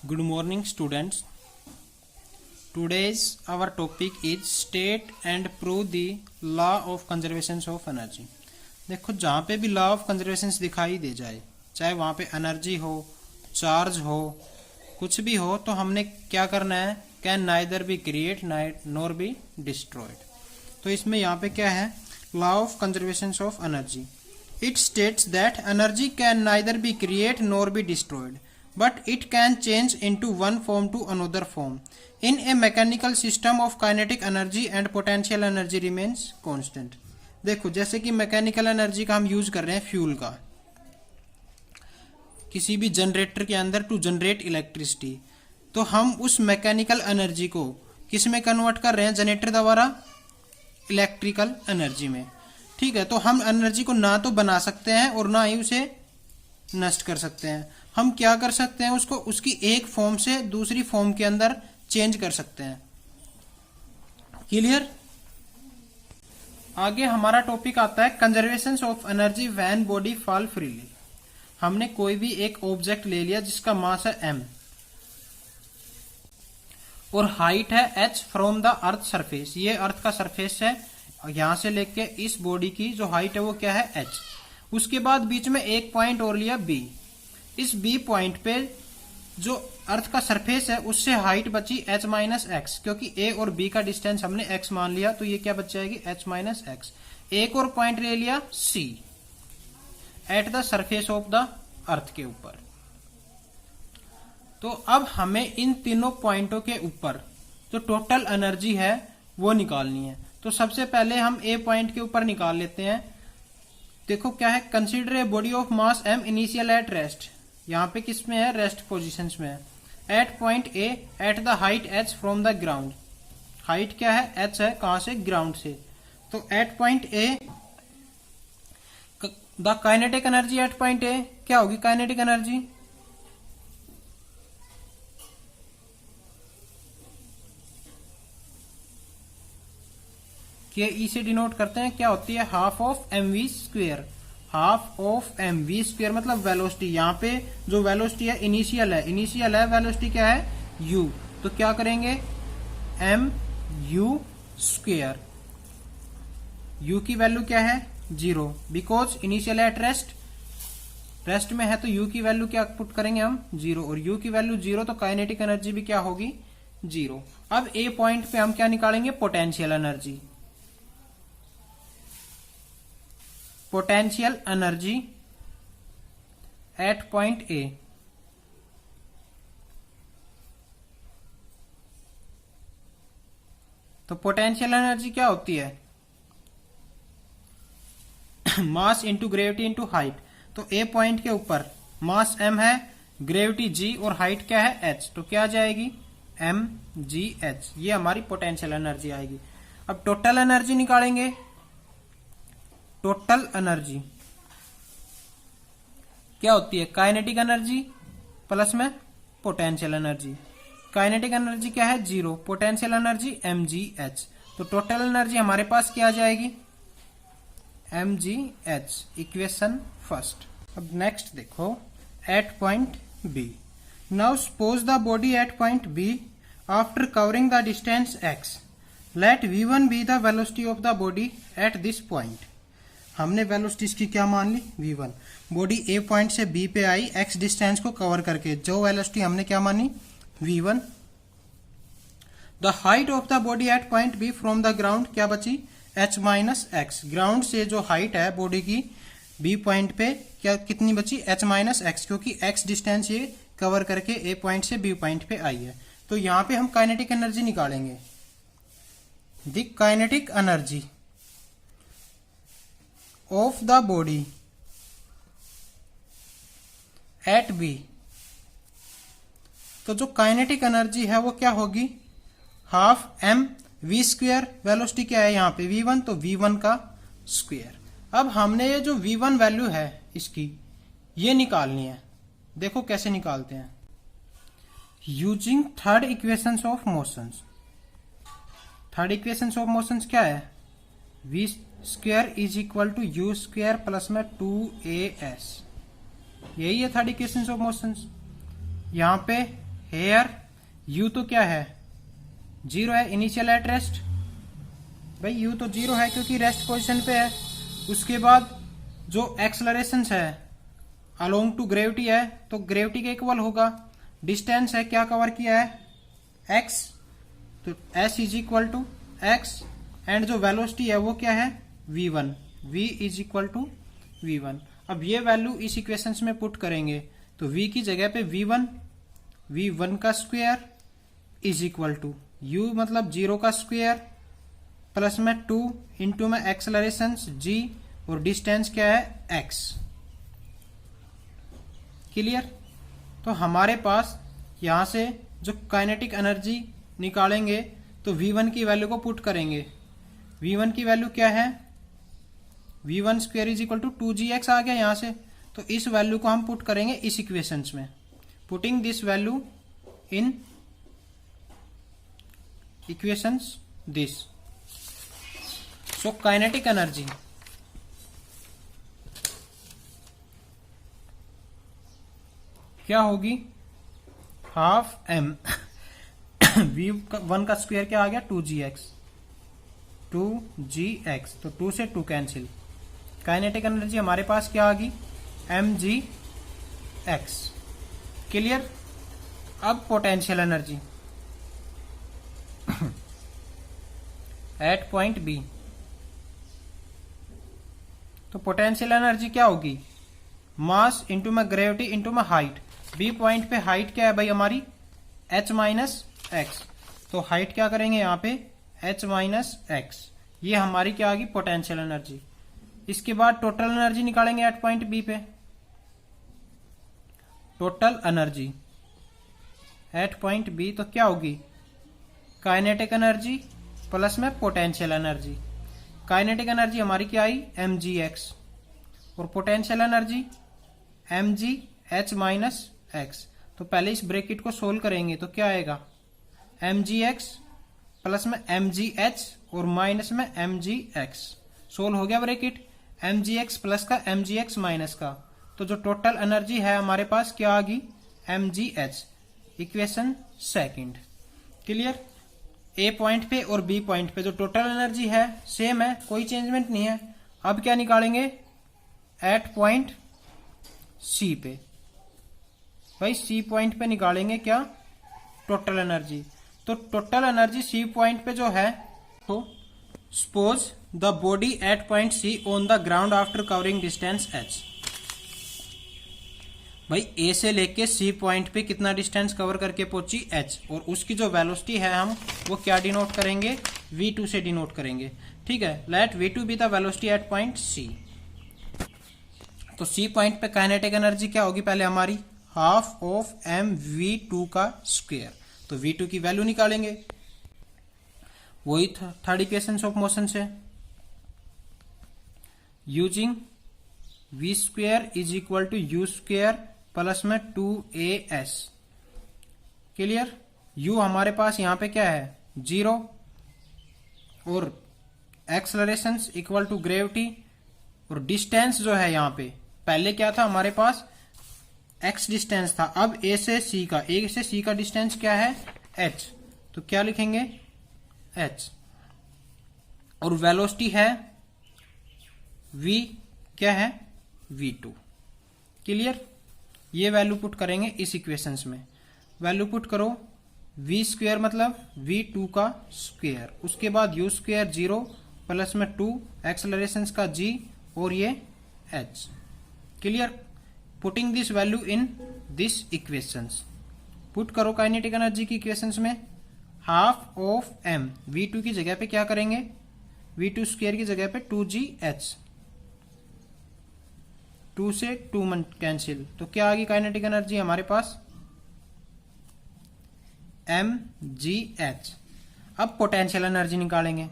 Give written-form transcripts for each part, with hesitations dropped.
Good morning, students. Today's our topic is state and prove the law of conservation of energy. देखो जहाँ पे भी law of conservation दिखाई दे जाए, चाहे वहाँ पे एनर्जी हो, चार्ज हो, कुछ भी हो, तो हमने क्या करना है, can neither be create nor be destroyed. तो इसमें यहाँ पे क्या है, law of conservation of energy. It states that energy can neither be create nor be destroyed, but it can change into one form to another form. In a mechanical system of kinetic energy and potential energy remains constant. देखो जैसे कि mechanical energy का हम use कर रहे हैं fuel का किसी भी जनरेटर के अंदर टू जनरेट इलेक्ट्रिसिटी, तो हम उस मैकेनिकल एनर्जी को किस में कन्वर्ट कर रहे हैं, जनरेटर द्वारा इलेक्ट्रिकल एनर्जी में. ठीक है, तो हम एनर्जी को ना तो बना सकते हैं और ना ही उसे नष्ट कर सकते हैं. हम क्या कर सकते हैं, उसको उसकी एक फॉर्म से दूसरी फॉर्म के अंदर चेंज कर सकते हैं. क्लियर. आगे हमारा टॉपिक आता है conservation of energy when body fall freely. हमने कोई भी एक ऑब्जेक्ट ले लिया जिसका मास है m और हाइट है h from the earth surface. ये अर्थ का सरफेस है, यहां से लेके इस बॉडी की जो हाइट है वो क्या है, h. उसके बाद बीच में एक पॉइंट और लिया b. इस b पॉइंट पे जो अर्थ का सरफेस है उससे हाइट बची h माइनस एक्स, क्योंकि a और b का डिस्टेंस हमने x मान लिया, तो ये क्या बच जाएगी, h माइनस एक्स. एक और पॉइंट ले लिया c at the surface of the earth के ऊपर. तो अब हमें इन तीनों पॉइंटों के ऊपर जो टोटल एनर्जी है वो निकालनी है. तो सबसे पहले हम a पॉइंट के ऊपर निकाल लेते हैं. देखो क्या है, consider a body of mass m initial at rest. यहाँ पे किस में है, रेस्ट पोजीशंस में है. At point A at the height h from the ground. Height क्या है, h है, कहां से, ग्राउंड से. तो at point A the kinetic energy at point A क्या होगी, काइनेटिक एनर्जी के ई से डिनोट करते हैं, क्या होती है, half of M V square. Half of M V square मतलब वेलोसिटी. यहाँ पे जो वेलोसिटी है इनिशियल है, वेलोसिटी क्या है, u. तो क्या करेंगे, एम यू स्क्वेयर. u की वैल्यू क्या है, 0, बिकॉज इनिशियल एट रेस्ट में है, तो u की वैल्यू क्या पुट करेंगे हम, 0. और u की वैल्यू 0, तो काइनेटिक एनर्जी भी क्या होगी, 0. अब a पॉइंट पे हम क्या निकालेंगे, potential energy. Potential energy at point ए. तो पोटेंशियल एनर्जी क्या होती है, mass into gravity into height. तो ए पॉइंट के ऊपर मास m है, ग्रेविटी g और हाइट क्या है, h. तो क्या आ जाएगी, mgh. ये हमारी पोटेंशियल एनर्जी आएगी. अब टोटल एनर्जी निकालेंगे. टोटल एनर्जी क्या होती है, काइनेटिक एनर्जी प्लस में पोटेंशियल एनर्जी. काइनेटिक एनर्जी क्या है, 0, पोटेंशियल एनर्जी mgh. तो टोटल एनर्जी हमारे पास क्या आ जाएगी, mgh. Equation first. अब नेक्स्ट देखो, at point B. Now suppose the body at point B after covering the distance x. Let v1 be the velocity of the body at this point. हमने velocity इसकी क्या मान ली, v1. Body a point से b पे आई x distance को cover करके, जो velocity हमने क्या मानी, v1. The height of the body at point b from the ground क्या बची, h माइनस एक्स. ग्राउंड से जो हाइट है बॉडी की b पॉइंट पे क्या कितनी बची, h माइनस एक्स, क्योंकि x डिस्टेंस ये कवर करके a पॉइंट से b पॉइंट पे आई है. तो यहां पे हम काइनेटिक एनर्जी निकालेंगे. The kinetic energy of the body at B. तो जो काइनेटिक एनर्जी है वो क्या होगी, half M V square. Velocity क्या है यहाँ पे, v1, तो v1 का स्क्वेयर. अब हमने ये जो v1 वैल्यू है इसकी ये निकालनी है. देखो कैसे निकालते हैं, using third equation of motions. Third equation of motions क्या है, v square is equal to U square plus में 2as. यही है थर्ड इक्वेशन ऑफ मोशंस. यहाँ पे हेयर u तो क्या है, 0 है, इनिशियल एट रेस्ट। भाई u तो 0 है क्योंकि रेस्ट पोजिशन पे है। उसके बाद जो एक्सलरेशन है अलोंग टू ग्रेविटी है तो ग्रेविटी के इक्वल होगा। डिस्टेंस है, क्या कवर किया है, x, तो s is equal to X, and जो वेलोसिटी है वो क्या है, v1, v is equal to v1। अब ये वैल्यू इस इक्वेशंस में पुट करेंगे तो v की जगह पे v1 का square is equal to u मतलब 0 का स्क्वायर प्लस में 2 इंटू में एक्सेलरेशन g और डिस्टेंस क्या है x। क्लियर। तो हमारे पास यहां से जो काइनेटिक एनर्जी निकालेंगे तो v1 की वैल्यू को पुट करेंगे। v1 की वैल्यू क्या है, v1 square is equal to 2gx आ गया यहां से। तो इस वैल्यू को हम पुट करेंगे इस इक्वेशंस में। Putting this value in equations this, so kinetic energy क्या होगी, हाफ m v1 का स्क्वायर क्या आ गया, 2gx, तो 2 से 2 कैंसिल। काइनेटिक एनर्जी हमारे पास क्या आ गई, mgx। क्लियर। अब potential energy at point B, तो पोटेंशियल एनर्जी क्या होगी, मास इंटू में ग्रेविटी इंटू में हाइट। बी पॉइंट पे हाइट क्या है भाई हमारी, h माइनस एक्स, तो हाइट क्या करेंगे यहाँ पे h माइनस एक्स। ये हमारी क्या आ गई, पोटेंशियल एनर्जी। इसके बाद टोटल एनर्जी निकालेंगे एट पॉइंट बी पे। Total energy at point B तो क्या होगी, काइनेटिक एनर्जी प्लस में पोटेंशियल एनर्जी। काइनेटिक एनर्जी हमारी क्या आई, mgx, और potential energy mgh minus X. तो पहले इस ब्रैकेट को सोल्व करेंगे तो क्या आएगा, mgx प्लस में mgh और माइनस में mgx। सोल्व हो गया ब्रैकेट, mgx प्लस का mgx माइनस का, तो जो टोटल एनर्जी है हमारे पास क्या आ गई, mgh। Equation second. क्लियर। ए पॉइंट पे और बी पॉइंट पे जो टोटल एनर्जी है सेम है, कोई चेंजमेंट नहीं है। अब क्या निकालेंगे, एट पॉइंट सी पे। भाई सी पॉइंट पे निकालेंगे क्या, टोटल एनर्जी। तो टोटल एनर्जी सी पॉइंट पे जो है, तो suppose the body at point C on the ground after covering distance h। भाई ए से लेके सी पॉइंट पे कितना डिस्टेंस कवर करके पहुंची h, और उसकी जो वेलोसिटी है हम वो क्या डिनोट करेंगे, v2 से डिनोट करेंगे। ठीक है, let v2 be the velocity at point C. तो सी पॉइंट पे काइनेटिक एनर्जी क्या होगी, पहले हमारी हाफ ऑफ m v2 का स्क्वायर। तो v2 की वैल्यू निकालेंगे, वही थर्ड इक्वेशन ऑफ मोशन से, using v square is equal to u square plus में 2as। क्लियर। u हमारे पास यहाँ पे क्या है, 0, और एक्सलरेशन इक्वल टू ग्रेविटी, और डिस्टेंस जो है यहाँ पे पहले क्या था हमारे पास, x डिस्टेंस था, अब a से c का डिस्टेंस क्या है, h, तो क्या लिखेंगे h, और वेलोसिटी है v, क्या है v2। क्लियर। ये वैल्यू पुट करेंगे इस इक्वेशंस में। वैल्यू पुट करो, v स्क्वायर मतलब v2 का स्क्वायर, उसके बाद u स्क्वायर 0 प्लस में 2 एक्सेलरेशन का g और ये h। Clear. Putting this value in this equations, put करो काइनेटिक एनर्जी की इक्वेशंस में। हाफ ऑफ m, v2 की जगह पे क्या करेंगे, v2 स्क्वायर की जगह पे 2gh, 2 से 2 कैंसिल, तो क्या आ गई काइनेटिक एनर्जी हमारे पास, mgh। अब पोटेंशियल एनर्जी निकालेंगे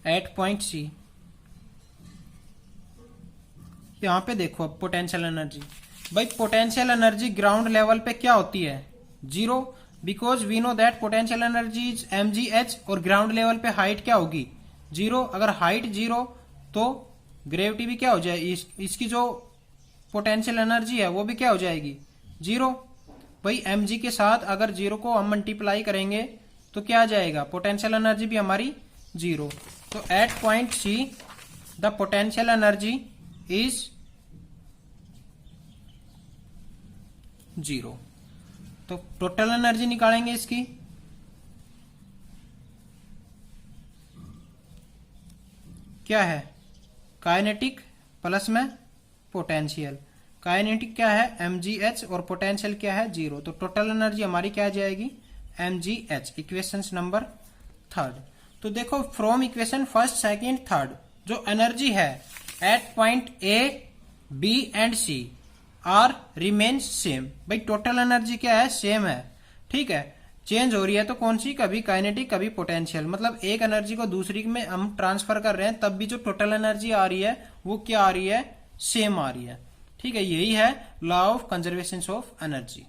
एट पॉइंट सी। यहां पे देखो अब पोटेंशियल एनर्जी, भाई पोटेंशियल एनर्जी ग्राउंड लेवल पे क्या होती है, 0, because we know that potential energy is mgh, और ग्राउंड लेवल पे हाइट क्या होगी, 0। अगर हाइट 0 तो ग्रेविटी भी क्या हो जाएगी, इसकी जो पोटेंशियल एनर्जी है वो भी क्या हो जाएगी, 0। भाई mg के साथ अगर 0 को हम मल्टीप्लाई करेंगे तो क्या आ जाएगा, पोटेंशियल एनर्जी भी हमारी 0। तो at point C the potential energy is 0। तो टोटल एनर्जी निकालेंगे इसकी, क्या है, काइनेटिक प्लस में पोटेंशियल। काइनेटिक क्या है mgh और पोटेंशियल क्या है 0। तो टोटल एनर्जी हमारी क्या आ जाएगी mgh। Equation number 3। तो देखो from equation first second third जो एनर्जी है at point A B and C are remains same. भाई टोटल एनर्जी क्या है, सेम है, ठीक है। चेंज हो रही है तो कौन सी, कभी काइनेटिक कभी पोटेंशियल, मतलब एक एनर्जी को दूसरी में हम ट्रांसफर कर रहे हैं तब भी जो टोटल एनर्जी आ रही है वो क्या आ रही है, सेम आ रही है, ठीक है। यही है law of conservation of energy.